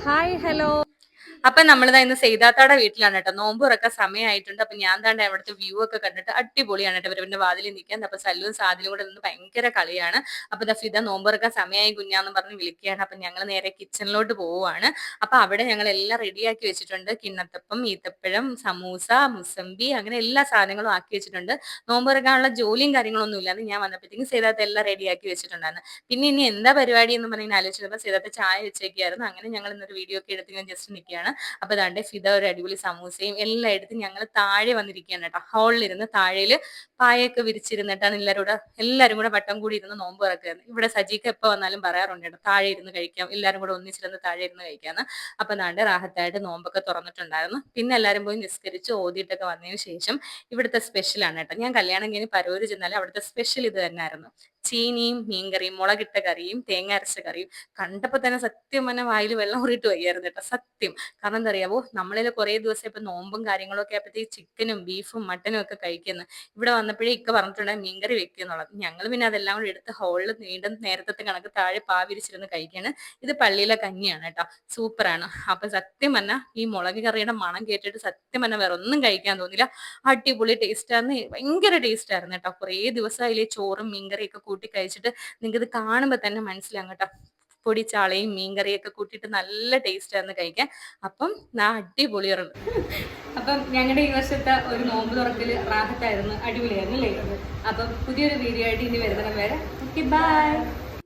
Hi hello. അപ്പൊ നമ്മളിതാ ഇന്ന് സെയ്താത്താടെ വീട്ടിലാണ് കേട്ടോ. നോമ്പ് തുറക്കാൻ സമയമായിട്ടുണ്ട്. അപ്പൊ ഞാൻ താണ്ട് അവിടുത്തെ വ്യൂ ഒക്കെ കണ്ടിട്ട് അടിപൊളിയാണ് കേട്ടോ. ഇവരുടെ വാതിലിൽ നിൽക്കാൻ. അപ്പൊ സല്ലും സാദിലും കൂടെ നിന്ന് ഭയങ്കര കളിയാണ്. അപ്പൊ ദാ ഫിദ നോമ്പ് തുറക്കാൻ സമയമായി കുഞ്ഞാന്ന് പറഞ്ഞ് വിളിക്കുകയാണ്. അപ്പൊ ഞങ്ങൾ നേരെ കിച്ചണിലോട്ട് പോവുകയാണ്. അപ്പൊ അവിടെ ഞങ്ങൾ എല്ലാം റെഡിയാക്കി വെച്ചിട്ടുണ്ട്. കിണ്ണത്തപ്പം, ഈത്തപ്പഴം, സമൂസ, മുസമ്പി, അങ്ങനെ എല്ലാ സാധനങ്ങളും ആക്കി വെച്ചിട്ടുണ്ട്. നോമ്പ് തുറക്കാനുള്ള ജോലിയും കാര്യങ്ങളൊന്നും ഇല്ലാന്ന് ഞാൻ വന്നപ്പോഴത്തേക്കും സെയ്താത്ത എല്ലാം റെഡിയാക്കി വെച്ചിട്ടുണ്ടായിരുന്നു. പിന്നെ ഇനി എന്താ പരിപാടി എന്ന് പറഞ്ഞ് ആലോചിച്ചപ്പോൾ സെയ്താത്ത ചായ വെച്ചേക്കായിരുന്നു. അങ്ങനെ ഞങ്ങൾ ഇന്നൊരു വീഡിയോ ഒക്കെ എടുത്ത് ഞാൻ ജസ്റ്റ് നിൽക്കുകയാണ്. അപ്പൊ ദാണ്ടെ ഫിദ ഒരു അടിപൊളി സമൂസയും എല്ലാം എടുത്ത് ഞങ്ങൾ താഴെ വന്നിരിക്കുകയാണ് കേട്ടോ. ഹാളിലിരുന്ന് താഴേല് പായൊക്കെ വിരിച്ചിരുന്നിട്ടാണ് എല്ലാവരും കൂടെ വട്ടം കൂടി ഇരുന്ന് നോമ്പ് തുറക്കുന്നത്. ഇവിടെ സജീക്ക് എപ്പോ വന്നാലും പറയാറുണ്ട് കേട്ടോ, താഴെ ഇരുന്ന് കഴിക്കാം, എല്ലാവരും കൂടെ ഒന്നിച്ചിരുന്ന് താഴെ ഇരുന്ന് കഴിക്കാന്ന്. അപ്പൊ ദാണ്ടെ റാഹത്തായിട്ട് നോമ്പൊക്കെ തുറന്നിട്ടുണ്ടായിരുന്നു. പിന്നെ എല്ലാവരും പോയി നിസ്കരിച്ച് ഓതിയിട്ടൊക്കെ വന്നതിന് ശേഷം ഇവിടുത്തെ സ്പെഷ്യലാണ് കേട്ടോ. ഞാൻ കല്യാണം കഴിഞ്ഞ് പരൂര് ചെന്നാലും അവിടുത്തെ സ്പെഷ്യൽ ഇത് തന്നെയായിരുന്നു. ചീനിയും മീൻകറിയും, മുളകിട്ട കറിയും, തേങ്ങ അരച്ച കറിയും. കണ്ടപ്പോ തന്നെ സത്യം പറഞ്ഞ വായിൽ വെള്ളം ഊറിയിട്ട് വയ്യായിരുന്നു കേട്ടോ, സത്യം. കാരണം എന്താ അറിയാവോ, നമ്മളിൽ കുറെ ദിവസം ഇപ്പൊ നോമ്പും കാര്യങ്ങളും ഒക്കെ ആയപ്പോഴത്തേക്ക് ചിക്കനും ബീഫും മട്ടനും ഒക്കെ കഴിക്കുന്നു. ഇവിടെ വന്നപ്പോഴേ ഇക്ക പറഞ്ഞിട്ടുണ്ടെങ്കിൽ മീൻകറി വെക്കുക എന്നുള്ളത്. ഞങ്ങൾ പിന്നെ അതെല്ലാം കൂടി എടുത്ത് ഹോളിൽ നീണ്ടും നേരത്തെ കണക്ക് താഴെ പാവിരിച്ചിരുന്ന് കഴിക്കാണ്. ഇത് പള്ളിയിലെ കഞ്ഞിയാണ് കേട്ടോ, സൂപ്പറാണ്. അപ്പൊ സത്യം പറഞ്ഞാൽ ഈ മുളക് കറിയുടെ മണം കേട്ടിട്ട് സത്യം പറഞ്ഞാൽ വേറെ ഒന്നും കഴിക്കാൻ തോന്നില്ല. അടിപൊളി ടേസ്റ്റ് ആയിരുന്നു, ഭയങ്കര ടേസ്റ്റ് ആയിരുന്നു കേട്ടോ. കുറേ ദിവസം അതിലെ ചോറും മീൻകറിയൊക്കെ കൂട്ടി കഴിച്ചിട്ട് നിങ്ങൾക്ക് ഇത് കാണുമ്പോൾ തന്നെ മനസ്സിലാകും കേട്ടോ. പൊടിച്ചാളയും മീൻകറിയൊക്കെ കൂട്ടിയിട്ട് നല്ല ടേസ്റ്റ് ആയിരുന്നു കഴിക്കാൻ. അപ്പം അടിപൊളിയായിരുന്നു. അപ്പം ഞങ്ങളുടെ ഈ വർഷത്തെ ഒരു നോമ്പ് തുറക്കല് റാഹത്തായിരുന്നു, അടിപൊളിയായിരുന്നു അല്ലേ? അപ്പം പുതിയൊരു വീഡിയോ ആയിട്ട് ഇനി വരുന്ന വരെ ഓക്കെ, ബൈ.